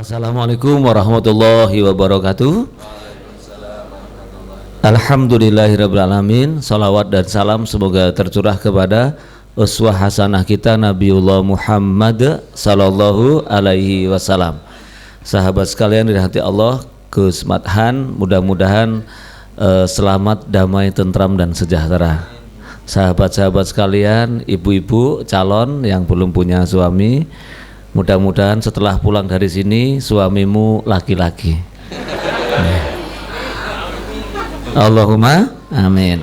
Assalamualaikum warahmatullahi wabarakatuh. Alhamdulillahirrabbilalamin. Salawat dan salam semoga tercurah kepada uswah hasanah kita Nabiullah Muhammad sallallahu alaihi wasallam. Sahabat sekalian dirahmati Allah, Gus Madhan, mudah-mudahan selamat, damai, tentram dan sejahtera. Sahabat-sahabat sekalian, ibu-ibu calon yang belum punya suami, mudah-mudahan setelah pulang dari sini suamimu laki-laki. Allahumma amin.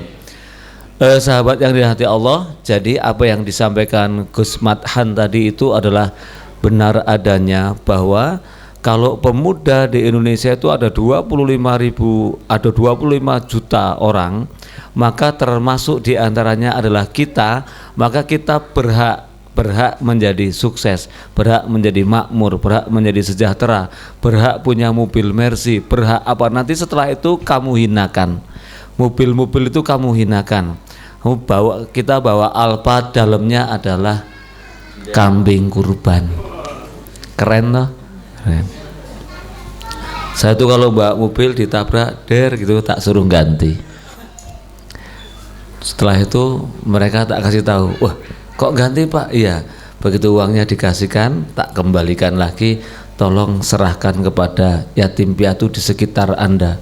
Sahabat yang dirahmati Allah, jadi apa yang disampaikan Gus Madhan tadi itu adalah benar adanya, bahwa kalau pemuda di Indonesia itu ada 25 juta orang, maka termasuk diantaranya adalah kita, maka kita berhak menjadi sukses, berhak menjadi makmur, berhak menjadi sejahtera, berhak punya mobil Mercy, berhak apa, nanti setelah itu kamu hinakan mobil-mobil itu, kamu hinakan. Kita bawa Alphard, dalamnya adalah kambing kurban. Keren toh? Keren. Saya tuh kalau bawa mobil ditabrak gitu, tak suruh ganti. Setelah itu mereka tak kasih tahu, wah kok ganti Pak? Iya, begitu uangnya dikasihkan, tak kembalikan lagi, tolong serahkan kepada yatim piatu di sekitar Anda.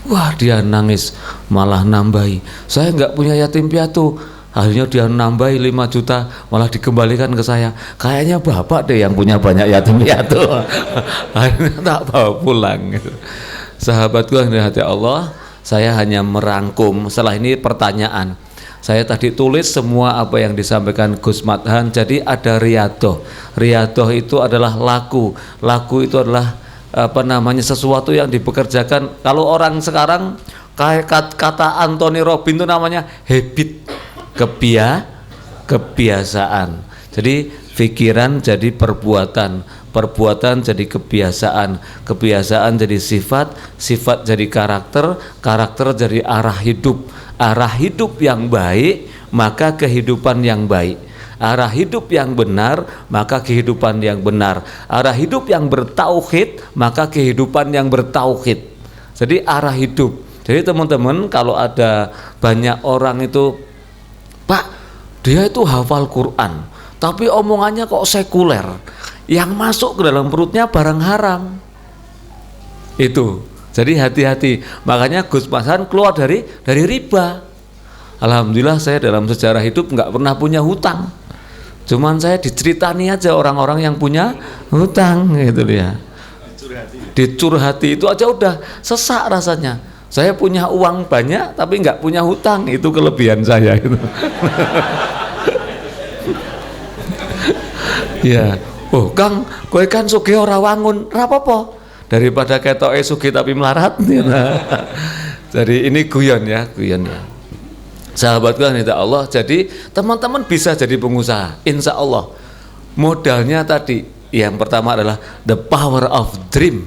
Wah, dia nangis, malah nambahi, saya nggak punya yatim piatu. Akhirnya dia nambahi 5 juta, malah dikembalikan ke saya. Kayaknya bapak deh yang punya banyak yatim piatu. Akhirnya tak bawa pulang. Sahabatku yang dirahmati Allah, saya hanya merangkum. Setelah ini pertanyaan. Saya tadi tulis semua apa yang disampaikan Gus Madhan. Jadi ada riyadoh. Riyadoh itu adalah laku. Laku itu adalah sesuatu yang dipekerjakan. Kalau orang sekarang kata Anthony Robbins itu namanya habit, kebiasaan. Jadi pikiran jadi perbuatan, perbuatan jadi kebiasaan, kebiasaan jadi sifat, sifat jadi karakter, karakter jadi arah hidup. Arah hidup yang baik, maka kehidupan yang baik. Arah hidup yang benar, maka kehidupan yang benar. Arah hidup yang bertauhid, maka kehidupan yang bertauhid. Jadi arah hidup. Jadi teman-teman, kalau ada banyak orang itu, Pak, dia itu hafal Quran, tapi omongannya kok sekuler, yang masuk ke dalam perutnya barang haram. Itu. Jadi hati-hati. Makanya Gus Madhan keluar dari riba. Alhamdulillah saya dalam sejarah hidup nggak pernah punya hutang. Cuman saya diceritani aja orang-orang yang punya hutang gitu ya. Dicurhati itu aja udah sesak rasanya. Saya punya uang banyak tapi nggak punya hutang, itu kelebihan saya gitu. Ya, oh Kang, kowe kan sugih ora wangun, ora apa-apa. Daripada ketoke sugih tapi melarat. Jadi ini guyon ya. Sahabatku yang dirahmati Allah, jadi teman-teman bisa jadi pengusaha, insya Allah. Modalnya tadi, yang pertama adalah the power of dream,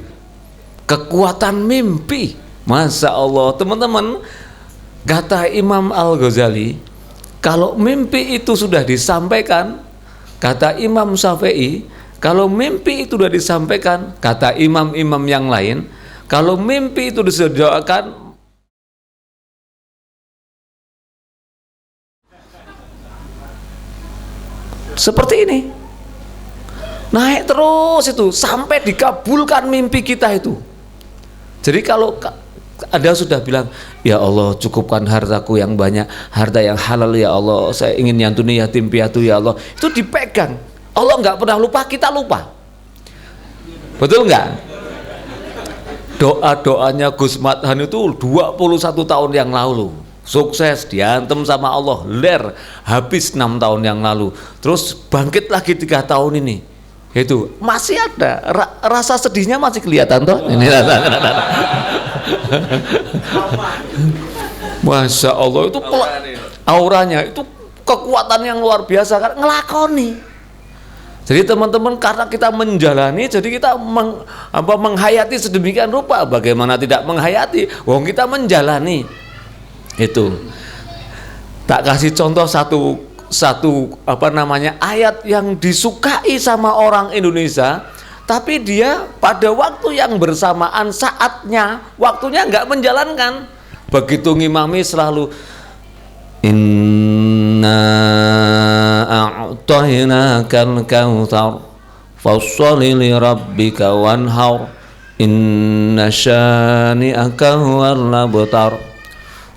kekuatan mimpi. Masya Allah, teman-teman, kata Imam Al-Ghazali, kalau mimpi itu sudah disampaikan, kata Imam Syafi'i, kalau mimpi itu sudah disampaikan, kata imam-imam yang lain, kalau mimpi itu disediakan, seperti ini, naik terus itu sampai dikabulkan mimpi kita itu. Jadi kalau Anda sudah bilang, ya Allah cukupkan hartaku yang banyak, harta yang halal ya Allah, saya ingin nyantuni yatim piatu ya Allah, itu dipegang. Allah nggak pernah lupa, kita lupa. Betul nggak? Doa-doanya Gus Madhan itu 21 tahun yang lalu, sukses, diantem sama Allah, habis 6 tahun yang lalu, terus bangkit lagi 3 tahun ini, itu masih ada rasa sedihnya, masih kelihatan toh. Ini Masya Allah, itu auranya, itu kekuatan yang luar biasa kan, ngelakoni. Jadi teman-teman, karena kita menjalani, jadi kita menghayati sedemikian rupa. Bagaimana tidak menghayati? Wong kita menjalani. Itu. Tak kasih contoh satu ayat yang disukai sama orang Indonesia, tapi dia pada waktu yang bersamaan saatnya, waktunya nggak menjalankan. Begitu ngimami selalu inna a'tainakal kautsar fasholli li rabbika wanhar inna syani'aka huwal abtar.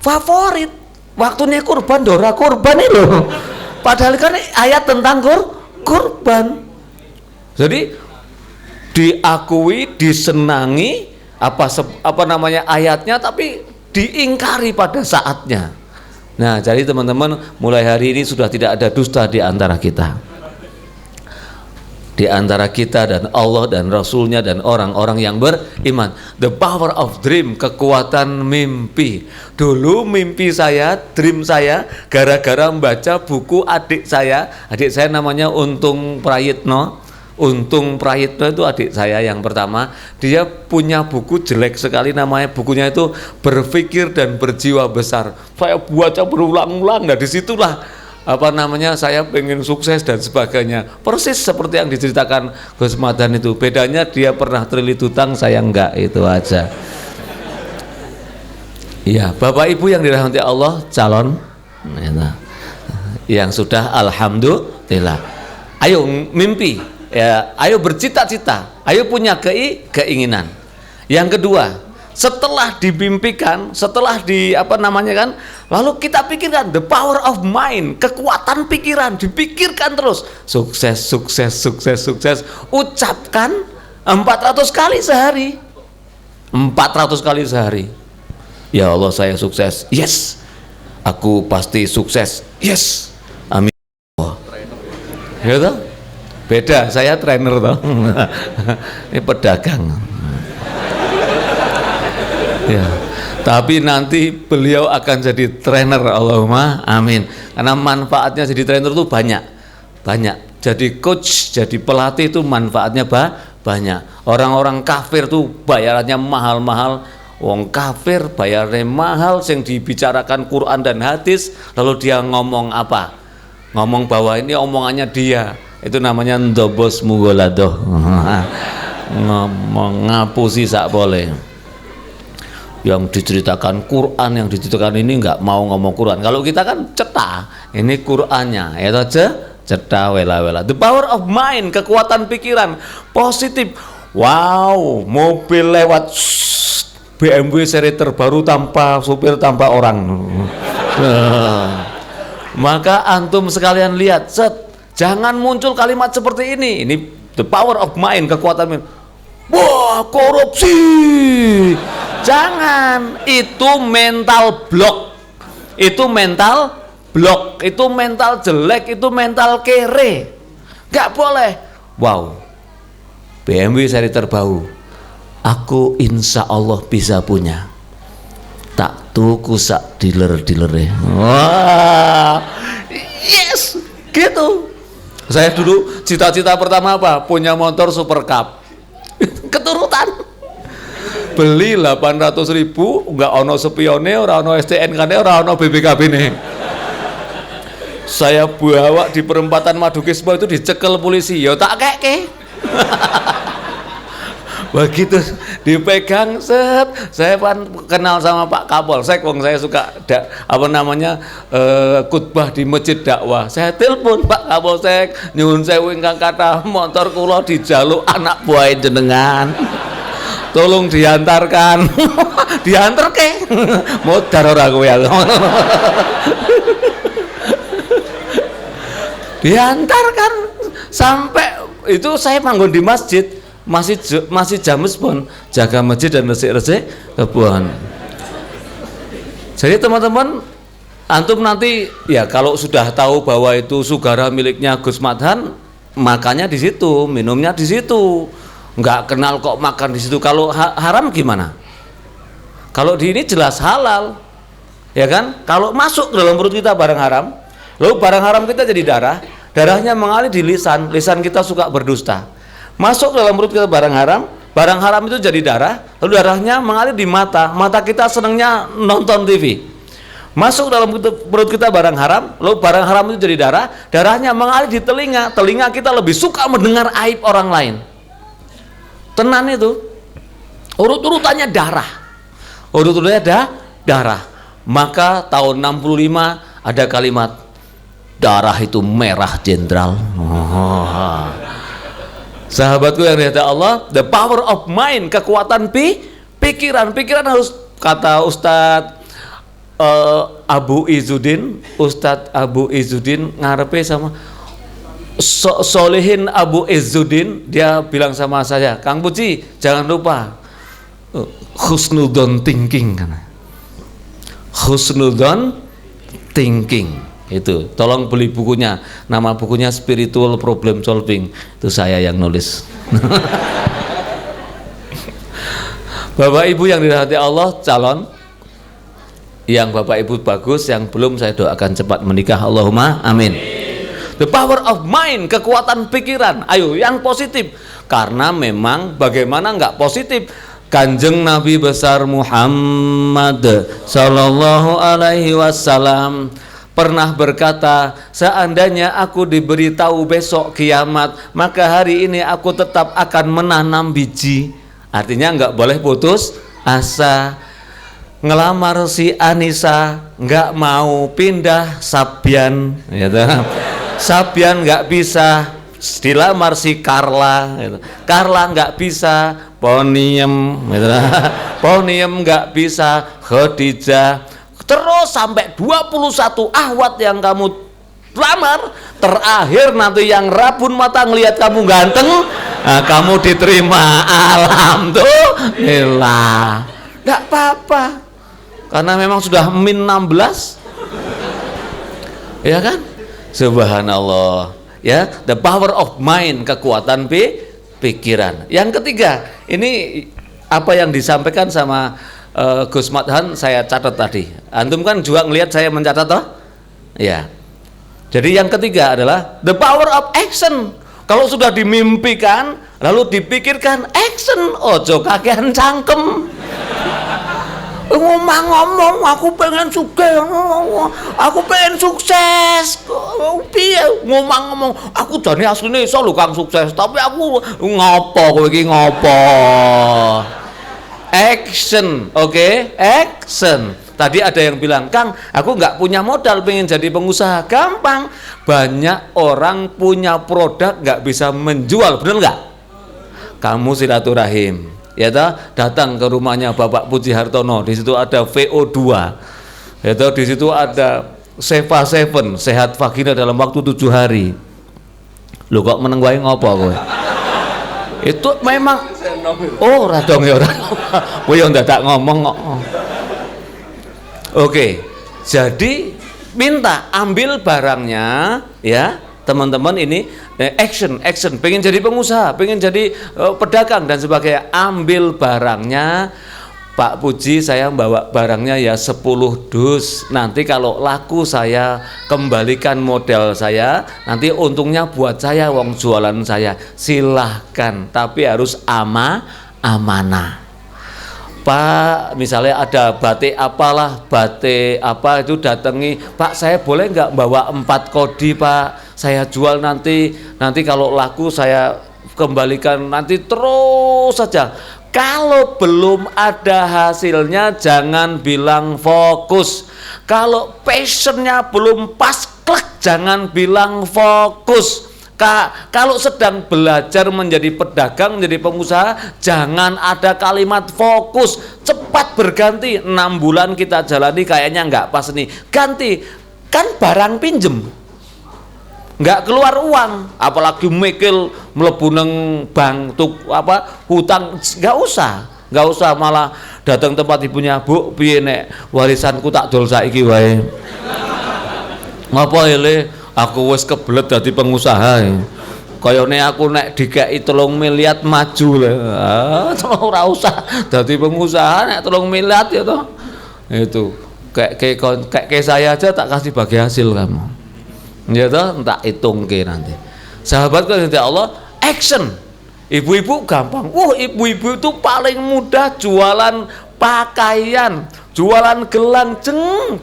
Favorit waktunya kurban, dora kurban itu loh. Padahal kan ayat tentang kurban. Jadi diakui, disenangi apa namanya ayatnya, tapi diingkari pada saatnya. Nah, jadi teman-teman, mulai hari ini sudah tidak ada dusta di antara kita. Di antara kita dan Allah dan Rasulnya dan orang-orang yang beriman. The power of dream, kekuatan mimpi. Dulu mimpi saya, dream saya, gara-gara membaca buku adik saya namanya Untung Prayitno. Untung Prayitno itu adik saya yang pertama. Dia punya buku jelek sekali, namanya bukunya itu Berpikir dan Berjiwa Besar. Saya baca berulang-ulang. Nah, disitulah apa namanya saya pengen sukses dan sebagainya. Persis seperti yang diceritakan Gus Madan itu. Bedanya dia pernah terlilit hutang, saya enggak, itu aja. Iya, Bapak Ibu yang dirahmati Allah, calon yang sudah alhamdulillah. Ayo mimpi, ya, ayo bercita-cita, ayo punya keinginan. Yang kedua, setelah dimimpikan, setelah di apa namanya kan, lalu kita pikirkan the power of mind, kekuatan pikiran, dipikirkan terus. Sukses, sukses, sukses, sukses. Ucapkan 400 kali sehari. 400 kali sehari. Ya Allah, saya sukses. Yes. Aku pasti sukses. Yes. Amin. Ya toh? Beda, saya trainer toh. Ini pedagang. Ya. Tapi nanti beliau akan jadi trainer, Allahumma amin. Karena manfaatnya jadi trainer itu banyak. Jadi coach, jadi pelatih itu manfaatnya banyak. Orang-orang kafir tuh bayarannya mahal-mahal. Wong kafir bayarnya mahal, yang dibicarakan Quran dan hadis, lalu dia ngomong apa? Ngomong bahwa ini omongannya dia. Itu namanya ndobos mugoladoh. Ngomong ngapusi sak boleh. Yang diceritakan Quran, yang diceritakan ini nggak mau ngomong Quran. Kalau kita kan cetak, ini Qurannya, ya cetak wela-wela. The power of mind, kekuatan pikiran positif. Wow, mobil lewat, BMW seri terbaru tanpa supir, tanpa orang. Maka antum sekalian lihat, jangan muncul kalimat seperti ini. Ini the power of mind, kekuatan mind. Wah, korupsi. Jangan, itu mental block. Itu mental block, itu mental jelek, itu mental kere. Gak boleh. Wow, BMW seri terbaru, aku insya Allah bisa punya. Tak tuku sak dealer-dealernya. Wah, yes, gitu. Saya dulu cita-cita pertama apa? Punya motor Super Cup. Keturutan. Beli 800.000, enggak ono spione, ora ono STNK-ne, ora ono BPKB-ne. Saya bawa di perempatan Madukismo itu dicekel polisi, ya tak keke. Begitu dipegang, saya kenal sama Pak Kapolsek, wong saya suka khutbah di masjid dakwah. Saya telepon Pak Kapolsek, nyuwun sewu ingkang kathah, motor kula dijaluk anak buah jenengan. Tolong diantarkan. Diantarke. Modar ora kowe ya. Diantarkan sampai itu saya manggon di masjid. Masih james pun jaga masjid dan resik-resik kebun. Jadi teman-teman, antum nanti ya kalau sudah tahu bahwa itu Sugara miliknya Gus Madhan, makannya di situ, minumnya di situ. Nggak kenal kok makan di situ. Kalau haram gimana? Kalau di ini jelas halal, ya kan? Kalau masuk ke dalam perut kita barang haram, lalu barang haram kita jadi darahnya mengalir di lisan kita suka berdusta. Masuk dalam perut kita barang haram itu jadi darah, lalu darahnya mengalir di mata kita senangnya nonton TV. Masuk dalam perut kita barang haram, lalu barang haram itu jadi darahnya mengalir di telinga kita lebih suka mendengar aib orang lain. tenan itu. Urut-urutannya darah. Urut-urutannya darah. Maka tahun 65 ada kalimat darah itu merah jenderal. Sahabatku yang dirahmati Allah, the power of mind, kekuatan pikiran. Pikiran harus, kata Ustadz Abu Izzuddin ngarepe sama Solihin Abu Izzuddin, dia bilang sama saya, Kang Puji jangan lupa husnudon thinking, husnudon thinking itu, tolong beli bukunya, nama bukunya Spiritual Problem Solving, itu saya yang nulis. Bapak Ibu yang dirahmati Allah, calon yang Bapak Ibu bagus, yang belum saya doakan cepat menikah, Allahumma amin. The power of mind, kekuatan pikiran, ayo yang positif, karena memang bagaimana nggak positif. Kanjeng Nabi besar Muhammad Sallallahu Alaihi Wasallam pernah berkata, seandainya aku diberitahu besok kiamat, maka hari ini aku tetap akan menanam biji. Artinya nggak boleh putus asa. Ngelamar si Anissa nggak mau, pindah Sabian, gitu. Sabian nggak bisa, dilamar si Carla, gitu. Carla nggak bisa, Poniem, gitu. Poniem nggak bisa, Khadijah. Terus sampai 21 ahwat yang kamu lamar, terakhir nanti yang rabun mata ngelihat kamu ganteng, nah, kamu diterima. Alhamdulillah, nggak apa-apa, karena memang sudah min 16, ya kan? Subhanallah, ya, the power of mind, kekuatan pikiran. Yang ketiga, ini apa yang disampaikan sama Gus Madhan saya catat tadi. Antum kan juga ngelihat saya mencatat toh? Ya. Jadi yang ketiga adalah the power of action. Kalau sudah dimimpikan lalu dipikirkan, action, ojo kakean cangkem. Ngomong aku pengen sukses, piye ngomong aku jane asline iso lho Kang sukses, tapi aku ngopo kowe iki ngopo. Action, oke? Action. Tadi ada yang bilang, Kang, aku nggak punya modal pengen jadi pengusaha. Gampang, banyak orang punya produk nggak bisa menjual, benar nggak? Kamu silaturahim, ya toh, datang ke rumahnya Bapak Puji Hartono, di situ ada VO2, ya toh, di situ ada Seva 7, sehat vagina dalam waktu 7 hari. Lu kok meneng wae ngopo kowe? Itu memang ora dong ya, ora. Kowe yo ndadak ngomong kok. Oke. Jadi minta ambil barangnya ya, teman-teman ini action, pengen jadi pengusaha, pengen jadi pedagang dan sebagainya, ambil barangnya. Pak Puji, saya bawa barangnya ya 10 dus, nanti kalau laku saya kembalikan modal saya, nanti untungnya buat saya, wong jualan saya. Silahkan, tapi harus amanah. Pak, misalnya ada batik apalah, batik apa itu, datangi, Pak saya boleh nggak bawa 4 kodi Pak, saya jual nanti kalau laku saya kembalikan, nanti terus saja. Kalau belum ada hasilnya jangan bilang fokus. Kalau passionnya belum pas klek, jangan bilang fokus. Kalau sedang belajar menjadi pedagang, menjadi pengusaha, jangan ada kalimat fokus. Cepat berganti. 6 bulan kita jalani kayaknya nggak pas nih, ganti. Kan barang pinjem, nggak keluar uang, apalagi mikil mlebu nang bank hutang, nggak usah malah datang tempat ibunya, Bu piye nek warisanku tak dol saiki wae. Ngapa ele aku wis kebelet dadi pengusaha, kayane aku nek dikeki 3 miliar maju lho. Ora usah dadi pengusaha nek 3 miliar ya toh. Itu kayak saya aja tak kasih bagi hasil kamu. Ya toh, tak hitung ke nanti. Sahabatku yang dirahmati Allah, action. Ibu-ibu gampang. Ibu-ibu itu paling mudah jualan pakaian, jualan gelang,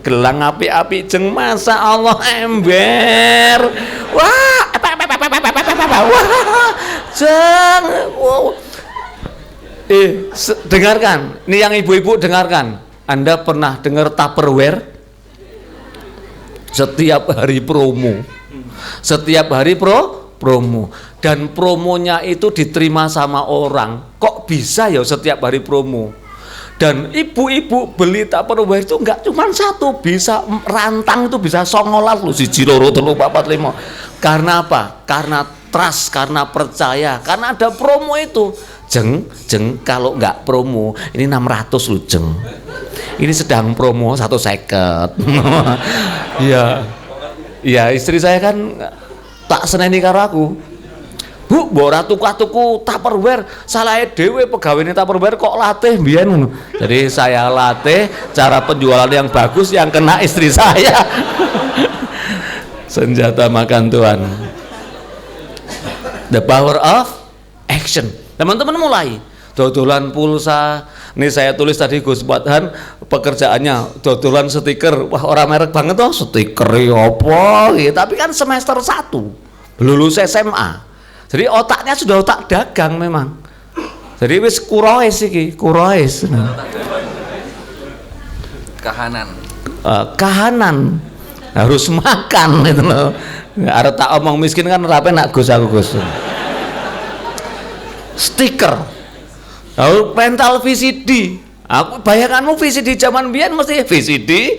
gelang api-api jeng, masa Allah ember. Wah, jeng. Dengarkan, ini yang ibu-ibu dengarkan. Anda pernah dengar Tupperware? Setiap hari promo. Setiap hari promo. Dan promonya itu diterima sama orang. Kok bisa ya setiap hari promo? Dan ibu-ibu beli Tupperware itu enggak cuma satu, bisa rantang itu bisa 19 lu, 1 loro 3 4 5. Karena apa? Karena trust, karena percaya, karena ada promo itu. Jeng, kalau nggak promo ini 600 lu jeng. Ini sedang promo 150. Iya, istri saya kan tak seneni karo aku. Bu, ora tuku Tupperware, salahe dhewe pegawene Tupperware kok latih mbiyen. Jadi saya latih cara penjualan yang bagus yang kena istri saya. Senjata makan Tuhan. The power of action. Teman-teman mulai dodolan pulsa. Nih saya tulis tadi Gus Pathan pekerjaannya dodolan stiker. Wah, orang merek banget toh stiker apa gitu. Tapi kan semester 1 lulus SMA. Jadi otaknya sudah otak dagang memang. Jadi wis kuroes iki, kuroes. Kahanan. Harus makan itu loh. Arep tak omong miskin kan ora penak Gus aku Gus. Stiker, lalu rental VCD. Aku bayangkanmu VCD zaman biyen mesti VCD.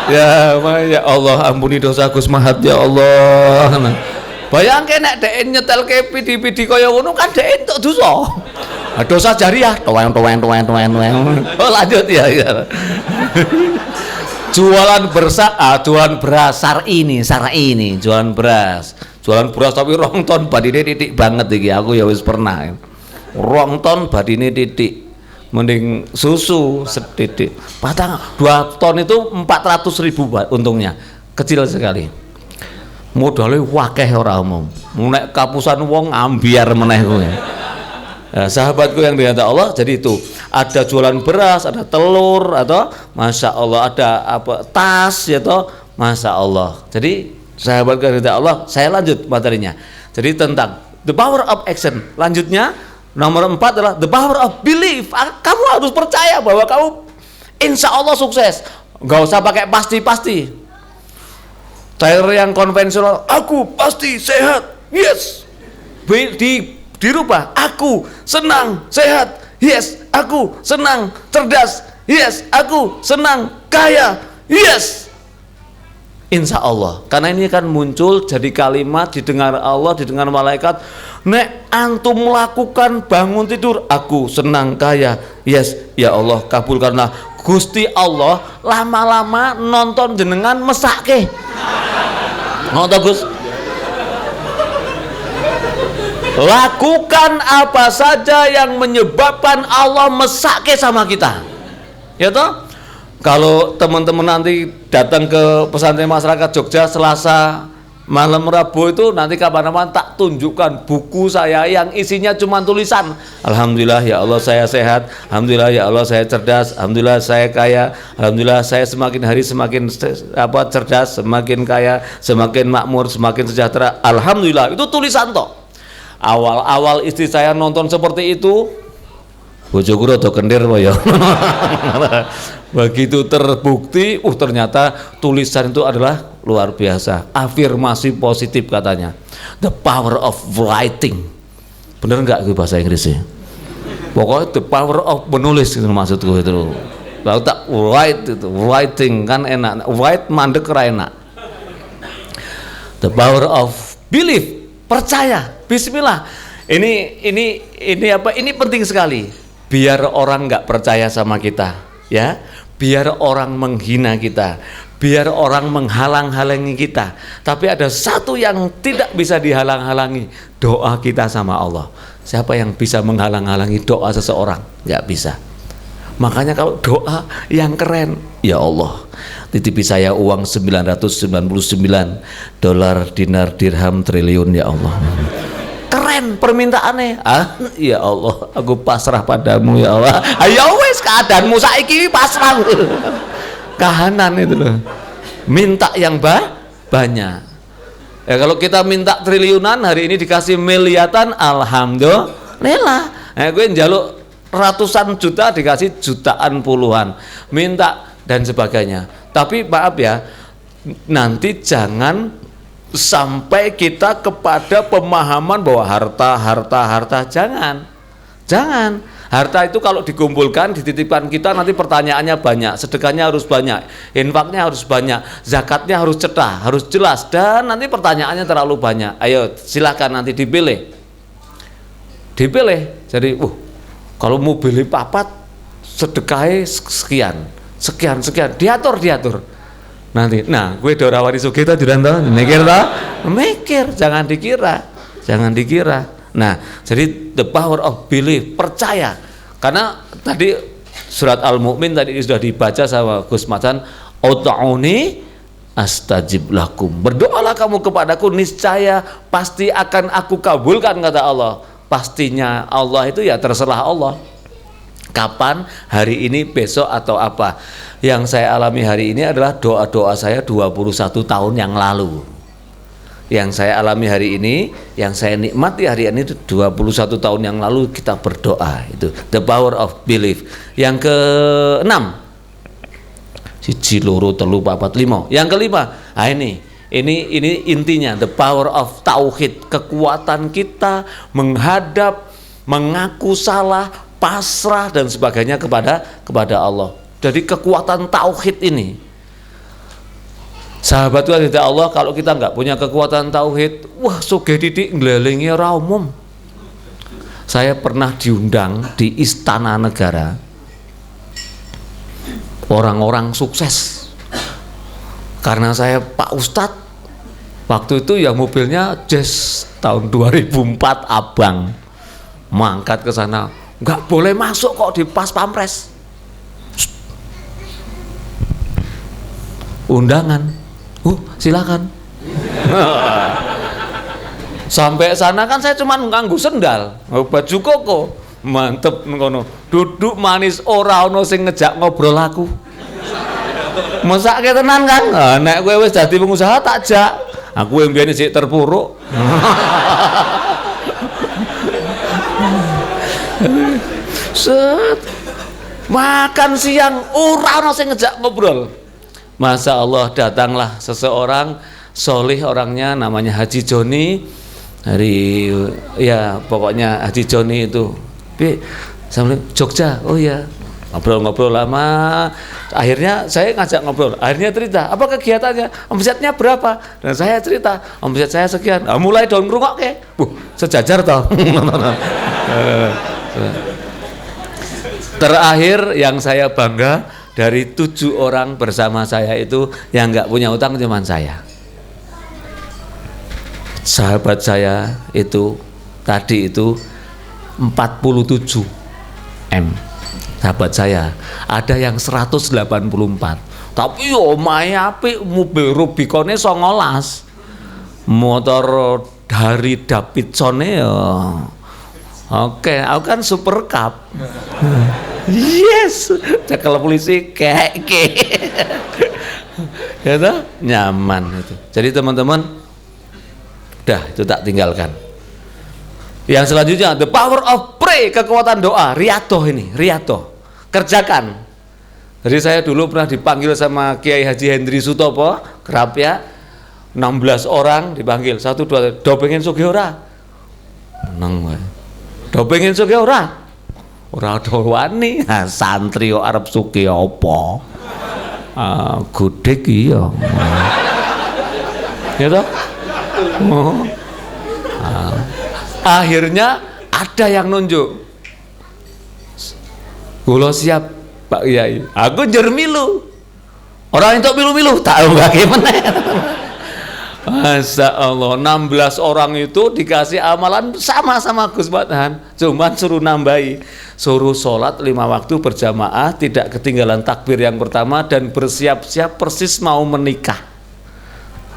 Ya Allah, ampuni dosa Gus Mahat ya Allah. Bayangke nek dhek nyetelke PD kaya ngono kan dhek entuk dosa. Dosa jariah. Tuwen. Oh lanjut ya. Jualan beras sar ini jualan beras tapi 2 ton badine titik banget iki aku ya wis pernah 2 ton badine titik mending susu setitik 2 ton itu 400.000 untungnya kecil sekali modalnya wakeh ora umum nek kapusan wong ambiar meneh kowe. Nah, sahabatku yang dirahmati Allah, jadi itu ada jualan beras, ada telur, atau masya Allah ada apa tas, ya toh, masya Allah. Jadi sahabatku yang dirahmati Allah, saya lanjut materinya. Jadi tentang the power of action. Lanjutnya nomor 4 adalah the power of belief. Kamu harus percaya bahwa kamu insya Allah sukses. Gak usah pakai pasti-pasti. Cair yang konvensional, aku pasti sehat, yes. Dirubah, aku senang sehat, yes. Aku senang cerdas, yes. Aku senang kaya, yes. Insya Allah, karena ini kan muncul jadi kalimat didengar Allah, didengar malaikat. Nek antum melakukan bangun tidur, aku senang kaya, yes. Ya Allah kabulkanlah. Gusti Allah lama-lama nonton jenengan mesake. Nonton Gus. Lakukan apa saja yang menyebabkan Allah mesake sama kita, ya toh. Kalau teman-teman nanti datang ke pesantren masyarakat Jogja Selasa malam Rabu itu nanti kapan-kapan tak tunjukkan buku saya yang isinya cuma tulisan. Alhamdulillah ya Allah saya sehat, alhamdulillah ya Allah saya cerdas, alhamdulillah saya kaya, alhamdulillah saya semakin hari semakin cerdas, semakin kaya, semakin makmur, semakin sejahtera. Alhamdulillah, itu tulisan toh. Awal-awal istri saya nonton seperti itu, bojoku rada kendir ya. Begitu terbukti, ternyata tulisan itu adalah luar biasa, afirmasi positif katanya. The power of writing. Bener nggak itu bahasa Inggrisnya? Pokoknya the power of menulis itu maksudku itu. Lalu tak write itu, writing kan enak, write mandek enak. The power of belief, percaya. Bismillah. Ini apa? Ini penting sekali. Biar orang nggak percaya sama kita, ya. Biar orang menghina kita, biar orang menghalang-halangi kita. Tapi ada satu yang tidak bisa dihalang-halangi, doa kita sama Allah. Siapa yang bisa menghalang-halangi doa seseorang? Nggak bisa. Makanya kalau doa yang keren, ya Allah, titipi saya uang 999 dolar, dinar, dirham, triliun ya Allah. Keren permintaannya. Ya Allah, aku pasrah padamu ya Allah. Ayo wes keadaanmu saiki pasrah. Kahanan itu loh. Minta yang banyak. Ya kalau kita minta triliunan, hari ini dikasih miliatan, alhamdulillah. Gue njaluk ratusan juta dikasih jutaan puluhan, minta dan sebagainya. Tapi maaf ya, nanti jangan sampai kita kepada pemahaman bahwa harta, jangan. Harta itu kalau dikumpulkan, dititipkan kita, nanti pertanyaannya banyak, sedekahnya harus banyak, infaknya harus banyak, zakatnya harus cetha, harus jelas, dan nanti pertanyaannya terlalu banyak. Ayo silakan nanti dipilih. Jadi, kalau mau beli papat, sedekahnya sekian, diatur. Nanti, gue dorawani sugih tadi mikir, jangan dikira. Nah, jadi the power of belief, percaya. Karena tadi surat Al-Mu'min tadi sudah dibaca sama Gus Matan, Uta'uni astajib lakum. Berdoalah kamu kepadaku, niscaya pasti akan aku kabulkan, kata Allah. Pastinya Allah itu ya terserah Allah. Kapan, hari ini, besok atau apa. Yang saya alami hari ini adalah doa-doa saya 21 tahun yang lalu. Yang saya alami hari ini, yang saya nikmati hari ini 21 tahun yang lalu kita berdoa. Itu the power of belief. Yang ke-6, 1, 2, 3, 4, 5. Yang kelima, ini intinya the power of tauhid, kekuatan kita menghadap, mengaku salah, pasrah dan sebagainya kepada Allah. Jadi kekuatan tauhid ini. Sahabat tidak Allah, kalau kita nggak punya kekuatan tauhid, wah sugih titik nglelingi ora umum. Saya pernah diundang di Istana Negara, orang-orang sukses. Karena saya Pak Ustadz, waktu itu yang mobilnya Jazz tahun 2004 abang, mangkat ke sana, nggak boleh masuk kok di pas pampres. Undangan. Silakan. Sampai sana kan saya cuma nganggu sendal, baju koko, mantep ngono. Duduk manis ora ono sing ngejak ngobrol aku. Mesake tenan kan? Nek kowe wis dadi pengusaha tak jak. Aku yang biyen sik terpuruk. Set. Makan siang ora ono sing ngejak ngobrol. Masya Allah, datanglah seseorang solih, orangnya namanya Haji Joni dari, ya pokoknya Haji Joni itu sambil Jogja. Oh ya, ngobrol-ngobrol lama. Akhirnya saya ngajak ngobrol, akhirnya cerita apa kegiatannya, omsetnya berapa, dan saya cerita omset saya sekian. Mulai dong ngrungokke, sejajar toh. Terakhir yang saya bangga, dari 7 orang bersama saya itu yang nggak punya utang cuma saya. Sahabat saya itu tadi itu 47 M. Sahabat saya ada yang 184. Tapi omahe apik, mobil Rubicone 19. Motor dari Davidson ya. Oke, aku kan super cup. Yes, cekel polisi kayak gitu, nyaman itu. Jadi teman-teman, udah itu tak tinggalkan. Yang selanjutnya the power of pray, kekuatan doa, riyadoh ini, riyadoh, kerjakan. Jadi saya dulu pernah dipanggil sama Kiai Haji Hendri Sutopo, Kerapia, 16 orang dipanggil, 1, 2, do pengen sugih ora? Nang wae. Do pengen sugih ora? Ora ada wani, santri kok arep sugih apa? Gudeg iya. Ya toh? Akhirnya ada yang nunjuk. Kula siap Pak Kiai. Aku njur milu. Ora entuk milu-milu, tak unggahke meneh. Masya Allah, 16 orang itu dikasih amalan sama-sama Gus Matan, cuman suruh nambahi, suruh sholat 5 waktu berjamaah, tidak ketinggalan takbir yang pertama, dan bersiap-siap persis mau menikah,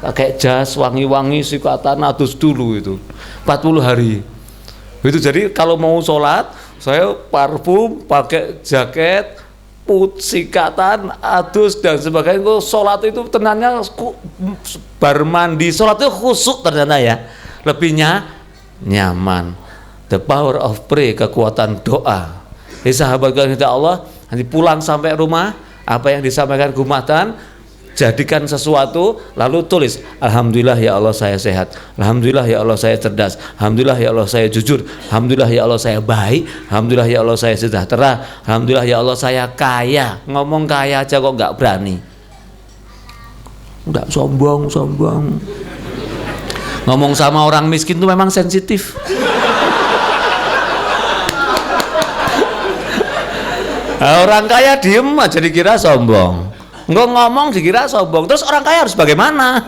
pakai jas wangi-wangi sikatan adus dulu itu 40 hari itu. Jadi kalau mau sholat saya parfum, pakai jaket, sikatan, adus dan sebagainya. Sholat itu tenangnya, bar mandi sholat itu khusyuk ternyata ya, lebihnya nyaman. The power of pray, kekuatan doa. Jadi sahabat kita Allah, nanti pulang sampai rumah, apa yang disampaikan Gumatan, jadikan sesuatu, lalu tulis, alhamdulillah ya Allah saya sehat, alhamdulillah ya Allah saya cerdas, alhamdulillah ya Allah saya jujur, alhamdulillah ya Allah saya baik, alhamdulillah ya Allah saya sejahtera, alhamdulillah ya Allah saya kaya. Ngomong kaya aja kok nggak berani, nggak sombong. Ngomong sama orang miskin itu memang sensitif. Orang kaya diem aja dikira sombong, nggak ngomong dikira sombong. Terus orang kaya harus bagaimana?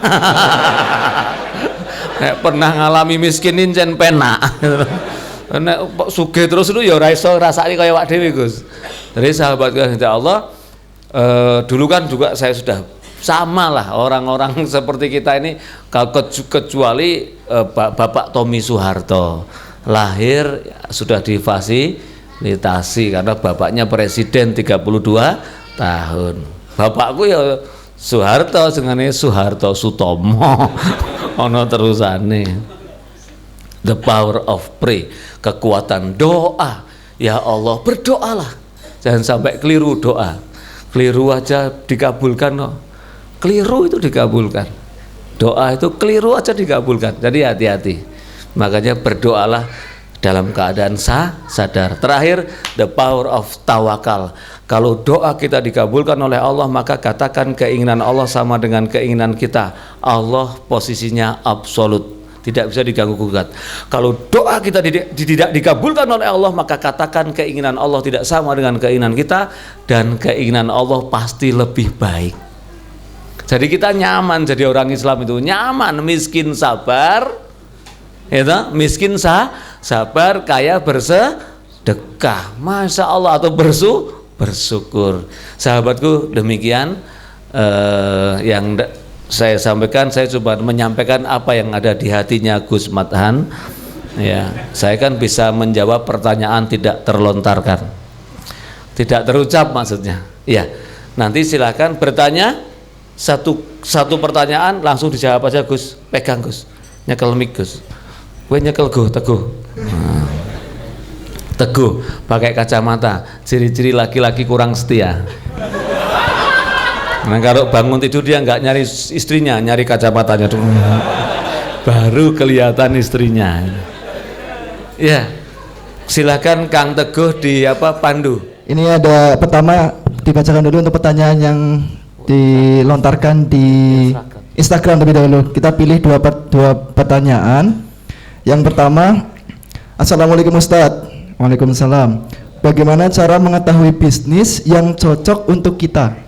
Pernah ngalami miskinin jen penak. Nek sugih terus itu ya ora iso rasake kaya wak dhewe Gus. Jadi sahabat kita Allah, dulu kan juga saya sudah sama lah orang-orang seperti kita ini, kecuali Bapak Tommy Soeharto lahir sudah difasilitasi karena bapaknya presiden 32 tahun. Bapakku ya Soeharto, senengane Soeharto Sutomo. Ono terusane. The power of pray, kekuatan doa. Ya Allah, berdoalah. Jangan sampai keliru doa. Keliru aja dikabulkan no. Keliru itu dikabulkan. Doa itu keliru aja dikabulkan. Jadi hati-hati. Makanya berdoalah dalam keadaan sadar. Terakhir, the power of tawakal. Kalau doa kita dikabulkan oleh Allah, maka katakan keinginan Allah sama dengan keinginan kita. Allah posisinya absolut, tidak bisa diganggu gugat. Kalau doa kita tidak dikabulkan oleh Allah, maka katakan keinginan Allah tidak sama dengan keinginan kita, dan keinginan Allah pasti lebih baik. Jadi kita nyaman jadi orang Islam itu, nyaman, miskin sabar, itu miskin sabar, kaya bersedekah, masya Allah, atau bersyukur. Sahabatku, demikian yang saya sampaikan. Saya coba menyampaikan apa yang ada di hatinya Gus Mathan. Ya, saya kan bisa menjawab pertanyaan tidak terlontarkan, tidak terucap maksudnya. Ya, nanti silakan bertanya. Satu pertanyaan langsung dijawab aja Gus. Pegang Gus, nyekel mic Gus. Gue nyekel teguh. Teguh, pakai kacamata. Ciri-ciri laki-laki kurang setia. Nah, kalau bangun tidur dia nggak nyari istrinya, nyari kacamatanya dulu. Baru kelihatan istrinya. Ya, silakan Kang Teguh pandu. Ini ada pertama dibacakan dulu untuk pertanyaan yang dilontarkan di Instagram terlebih dahulu. Kita pilih dua pertanyaan. Yang pertama, Assalamualaikum Ustadz. Waalaikumsalam. Bagaimana cara mengetahui bisnis yang cocok untuk kita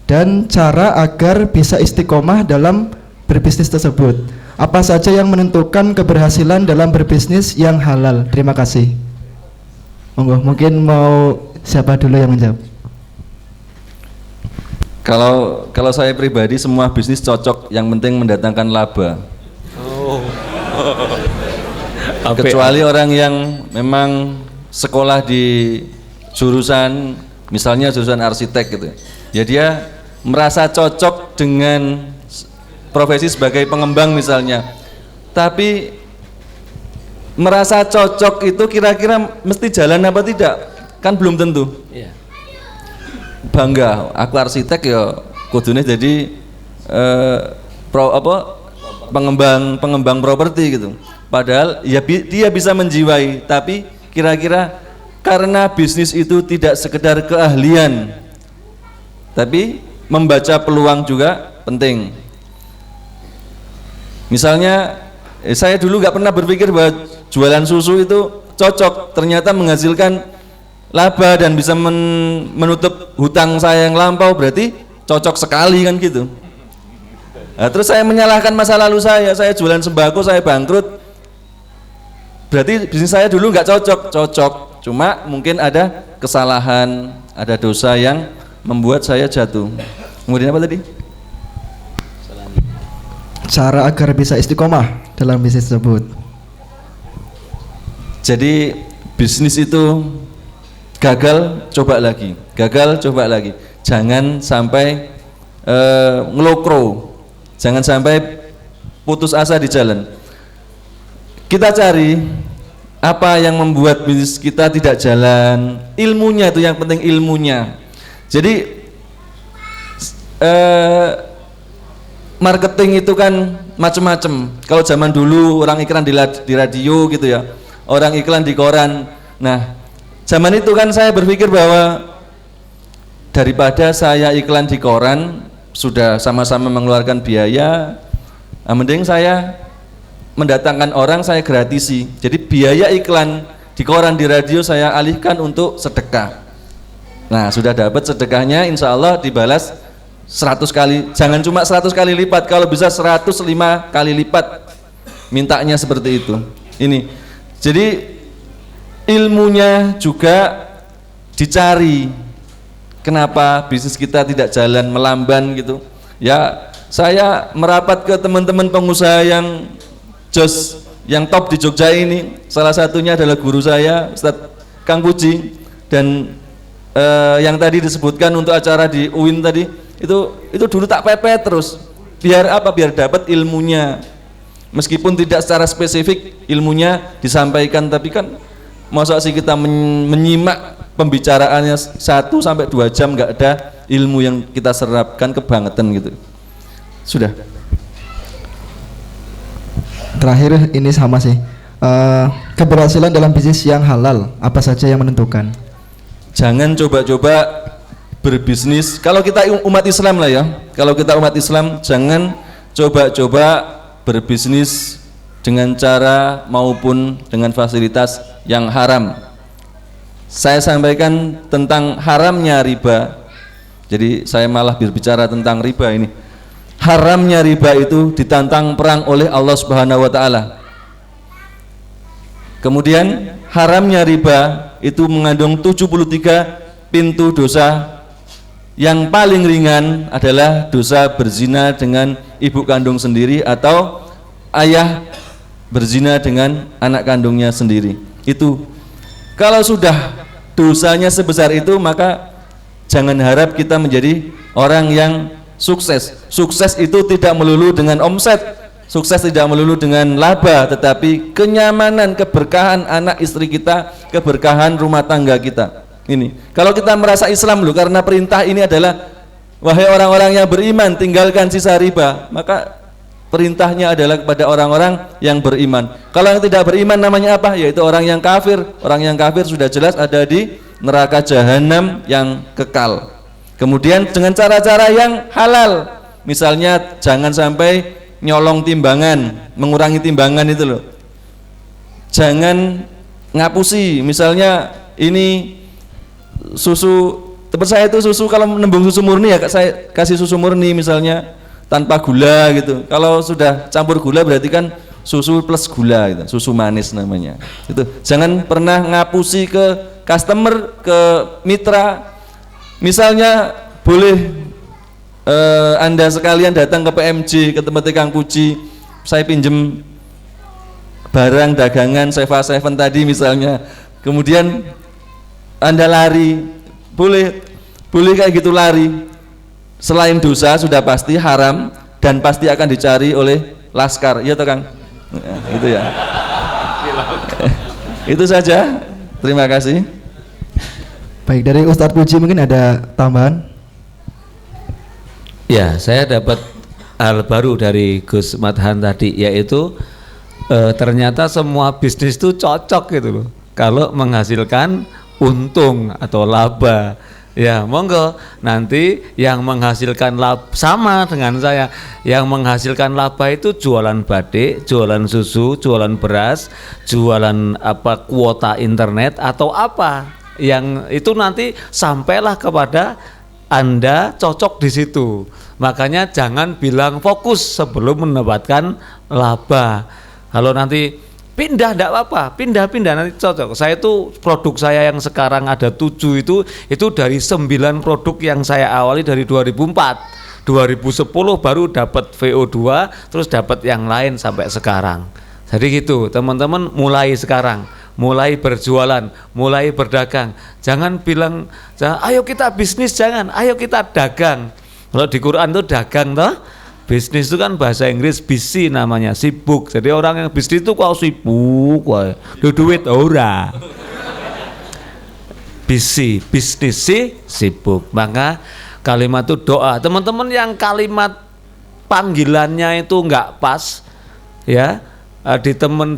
dan cara agar bisa istiqomah dalam berbisnis tersebut? Apa saja yang menentukan keberhasilan dalam berbisnis yang halal? Terima kasih. Monggo, mungkin mau siapa dulu yang menjawab? Kalau saya pribadi semua bisnis cocok, yang penting mendatangkan laba. Oh. Kecuali orang yang memang sekolah di jurusan, misalnya jurusan arsitek gitu, ya dia merasa cocok dengan profesi sebagai pengembang misalnya, tapi merasa cocok itu kira-kira mesti jalan apa tidak, kan belum tentu. Yeah. Bangga, aku arsitek ya kudune jadi pengembang properti gitu. Padahal ya dia bisa menjiwai, tapi kira-kira karena bisnis itu tidak sekedar keahlian, tapi membaca peluang juga penting. Misalnya saya dulu nggak pernah berpikir bahwa jualan susu itu cocok, ternyata menghasilkan laba dan bisa menutup hutang saya yang lampau, berarti cocok sekali kan gitu. Nah, terus saya menyalahkan masa lalu saya jualan sembako, saya bangkrut, berarti bisnis saya dulu nggak cocok, cuma mungkin ada kesalahan, ada dosa yang membuat saya jatuh. Kemudian apa tadi? Cara agar bisa istiqomah dalam bisnis tersebut. Jadi bisnis itu gagal coba lagi, jangan sampai ngelokro, jangan sampai putus asa di jalan. Kita cari apa yang membuat bisnis kita tidak jalan? Ilmunya itu yang penting, ilmunya. Jadi marketing itu kan macam-macam. Kalau zaman dulu orang iklan di radio gitu ya, orang iklan di koran. Nah, zaman itu kan saya berpikir bahwa daripada saya iklan di koran, sudah sama-sama mengeluarkan biaya, mending saya mendatangkan orang, saya gratisi. Jadi biaya iklan di koran, di radio saya alihkan untuk sedekah. Nah, sudah dapat sedekahnya, insya Allah dibalas 100 kali, jangan cuma 100 kali lipat, kalau bisa 105 kali lipat, mintanya seperti itu. Ini, jadi ilmunya juga dicari. Kenapa bisnis kita tidak jalan, melamban gitu? Ya, saya merapat ke teman-teman pengusaha yang jos, yang top di Jogja ini. Salah satunya adalah guru saya, Ustadz Kang Puji, dan yang tadi disebutkan untuk acara di UIN tadi, itu dulu tak pepet terus. Biar apa? Biar dapat ilmunya. Meskipun tidak secara spesifik ilmunya disampaikan, tapi kan masa sih kita menyimak pembicaraannya 1 sampai 2 jam nggak ada ilmu yang kita serapkan, kebangetan gitu. Sudah. Terakhir ini sama sih, keberhasilan dalam bisnis yang halal apa saja yang menentukan? Jangan coba-coba berbisnis, kalau kita umat Islam lah ya, kalau kita umat Islam jangan coba-coba berbisnis dengan cara maupun dengan fasilitas yang haram. Saya sampaikan tentang haramnya riba, jadi saya malah berbicara tentang riba ini. Haramnya riba itu ditantang perang oleh Allah Subhanahu wa taala. Kemudian haramnya riba itu mengandung 73 pintu dosa. Yang paling ringan adalah dosa berzina dengan ibu kandung sendiri atau ayah berzina dengan anak kandungnya sendiri. Itu kalau sudah dosanya sebesar itu, maka jangan harap kita menjadi orang yang sukses. Sukses itu tidak melulu dengan omset, sukses tidak melulu dengan laba, tetapi kenyamanan, keberkahan anak istri kita, keberkahan rumah tangga kita. Ini kalau kita merasa Islam loh, karena perintah ini adalah wahai orang-orang yang beriman, tinggalkan sisa riba, maka perintahnya adalah kepada orang-orang yang beriman. Kalau yang tidak beriman namanya apa? Yaitu orang yang kafir. Orang yang kafir sudah jelas ada di neraka jahanam yang kekal. Kemudian dengan cara-cara yang halal, misalnya jangan sampai nyolong timbangan, mengurangi timbangan itu loh. Jangan ngapusi, misalnya ini susu, tempat saya itu susu, kalau menembung susu murni ya saya kasih susu murni misalnya tanpa gula gitu. Kalau sudah campur gula berarti kan susu plus gula gitu, susu manis namanya. Itu jangan pernah ngapusi ke customer, ke mitra. Misalnya boleh Anda sekalian datang ke PMJ, ke tempat Kang Puji, saya pinjem barang dagangan Seva Seven tadi misalnya, kemudian Anda lari, boleh kayak gitu lari. Selain dosa sudah pasti haram dan pasti akan dicari oleh laskar, iya toh Kang? Ya, itu ya. Itu saja. Terima kasih. Baik, dari Ustadz Puji mungkin ada tambahan? Ya, saya dapat hal baru dari Gus Madhan tadi, yaitu ternyata semua bisnis itu cocok gitu loh kalau menghasilkan untung atau laba. Ya, monggo nanti yang menghasilkan laba sama dengan saya, yang menghasilkan laba itu jualan batik, jualan susu, jualan beras, jualan apa kuota internet atau apa, yang itu nanti sampailah kepada Anda cocok di situ. Makanya jangan bilang fokus sebelum mendapatkan laba. Kalau nanti pindah enggak apa-apa, pindah nanti cocok. Saya itu produk saya yang sekarang ada 7 itu dari 9 produk yang saya awali dari 2004. 2010 baru dapat VO2, terus dapat yang lain sampai sekarang. Jadi gitu, teman-teman mulai sekarang, mulai berjualan, mulai berdagang. Jangan bilang, ayo kita bisnis, jangan, ayo kita dagang. Kalau di Quran itu dagang toh, Bisnis itu kan bahasa Inggris busy namanya, sibuk. Jadi orang yang bisnis itu kok sibuk, wah, duit ora. Busy, bisnis sih sibuk. Maka kalimat itu doa. Teman-teman yang kalimat panggilannya itu nggak pas, ya,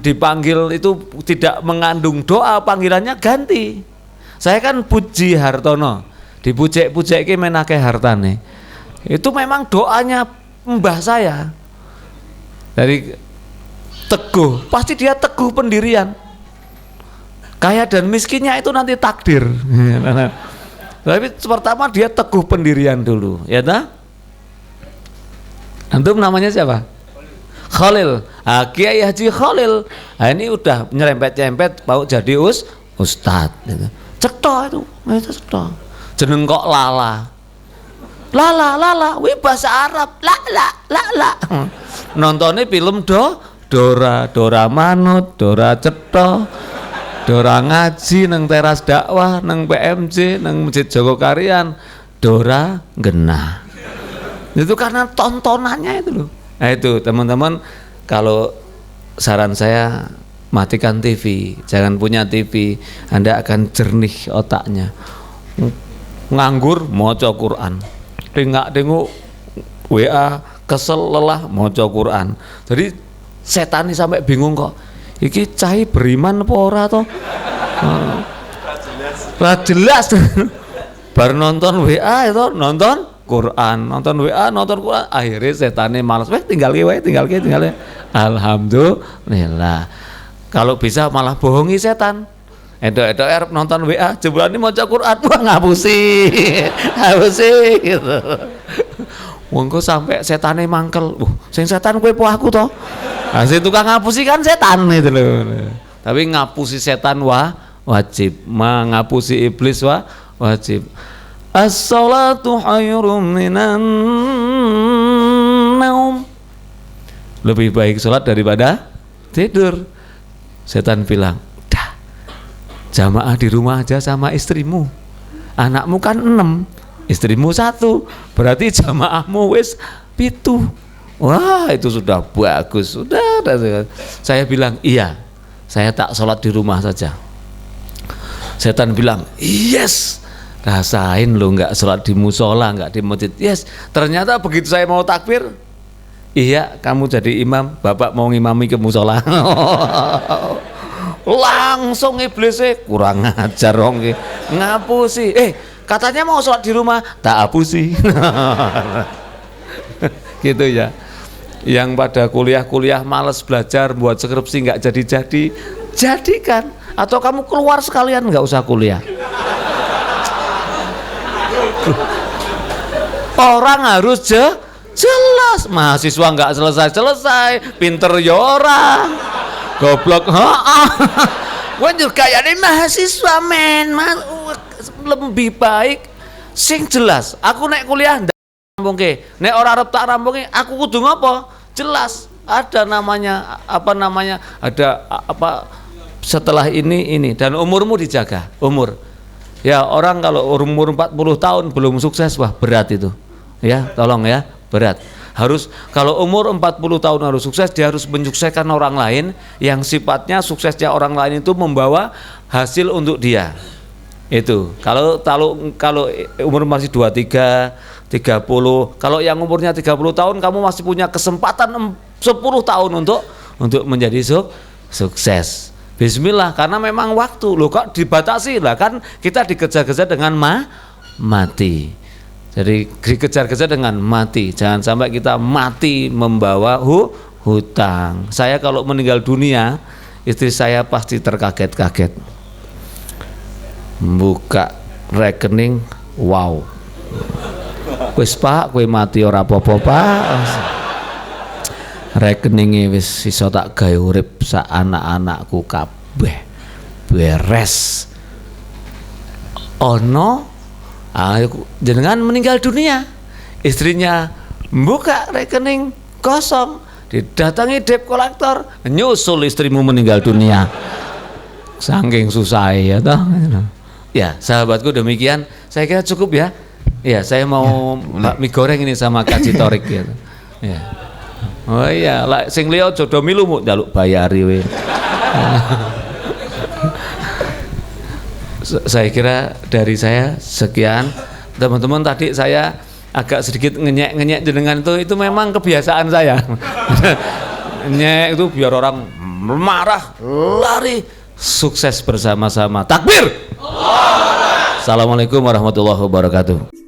dipanggil itu tidak mengandung doa, panggilannya ganti. Saya kan Puji Hartono, dipucek-pucek ki menake hartane. Itu memang doanya mbah saya. Dari teguh, pasti dia teguh pendirian. Kaya dan miskinnya itu nanti takdir. Tapi pertama dia teguh pendirian dulu, ya dah. Antum namanya siapa? Khalil. Kiai Haji Khalil. Ini udah nyerempet-nyerempet mau jadi ustad. Gitu. Cetha itu cetha. Jeneng kok Lala. Lala, wih bahasa Arab. La. Nontonnya film Dora Manut, Dora Cetha. Dora ngaji nang teras dakwah, nang PMJ, nang Masjid Jogokarian, Dora genah. Itu karena tontonannya itu loh. Nah itu teman-teman, kalau saran saya matikan TV, jangan punya TV, Anda akan jernih otaknya. Nganggur maca Quran, tengok WA kesel lelah maca Quran. Jadi setan ini sampai bingung kok. Iki cai beriman apa ora to? Ora jelas. Bar nonton WA itu nonton Quran, nonton WA, nonton Quran, akhirnya setane malas. Tinggal ke. Alhamdulillah. Kalau bisa malah bohongi setan. Edok arep nonton WA, jebulane maca Quran, wah ngapusi gitu. Wong kok sampai setane mangkel. Sing setan kowe po aku to. Nah, si tukang ngapusi kan setan itu loh. Tapi ngapusi setan wajib, mengapusi iblis wajib. As-salatu khairum minan naum. Lebih baik sholat daripada tidur. Setan bilang, dah, jamaah di rumah aja sama istrimu. Anakmu kan 6, istrimu 1, berarti jamaahmu wis 7. Wah itu sudah bagus, sudah. Saya bilang iya, saya tak sholat di rumah saja. Setan bilang yes, rasain lo nggak sholat di musola, nggak di masjid. Yes, ternyata begitu saya mau takbir, iya kamu jadi imam, bapak mau ngimami ke musola. Langsung iblisnya kurang ajar dong, ngapusi. Katanya mau sholat di rumah, tak hapusi. Gitu ya. Yang pada kuliah males belajar, buat skripsi nggak jadi, jadikan. Atau kamu keluar sekalian, nggak usah kuliah. Orang harus jelas. Mahasiswa nggak selesai, pinter ya orang, goblok. Gue juga ya nih mahasiswa lebih baik sing jelas. Aku naik kuliah rampungke, nek ora arep tak rampungke, aku kudu ngopo? Jelas, ada namanya ada apa setelah ini dan umurmu dijaga, umur. Ya, orang kalau umur 40 tahun belum sukses, wah berat itu. Ya, tolong ya, berat. Harus kalau umur 40 tahun harus sukses, dia harus menyukseskan orang lain yang sifatnya suksesnya orang lain itu membawa hasil untuk dia. Itu. Kalau umur masih 23 30, kalau yang umurnya 30 tahun kamu masih punya kesempatan 10 tahun untuk menjadi sukses. Bismillah, karena memang waktu loh kok dibatasi lah, kan kita dikejar-kejar dengan mati. Jadi dikejar-kejar dengan mati. Jangan sampai kita mati membawa hutang. Saya kalau meninggal dunia, istri saya pasti terkaget-kaget. Buka rekening, wow. Wis Pak, kowe mati ora apa-apa Pak. Rekeninge wis iso tak gawe urip sak anak-anakku kabeh. Beres. Ono jenengan meninggal dunia. Istrinya buka rekening kosong, didatangi debt collector, nyusul istrimu meninggal dunia. Saking susah ya toh. Ya, sahabatku demikian. Saya kira cukup ya. Ya, saya mau mie goreng ini sama Kak Citorik gitu. Ya. Oh iya, lah sing liya aja do milu mu njaluk bayari we. Saya kira dari saya sekian. Teman-teman, tadi saya agak sedikit ngenyek jenengan itu memang kebiasaan saya. Nyek itu biar orang marah, lari, sukses bersama-sama. Takbir. Assalamualaikum warahmatullahi wabarakatuh.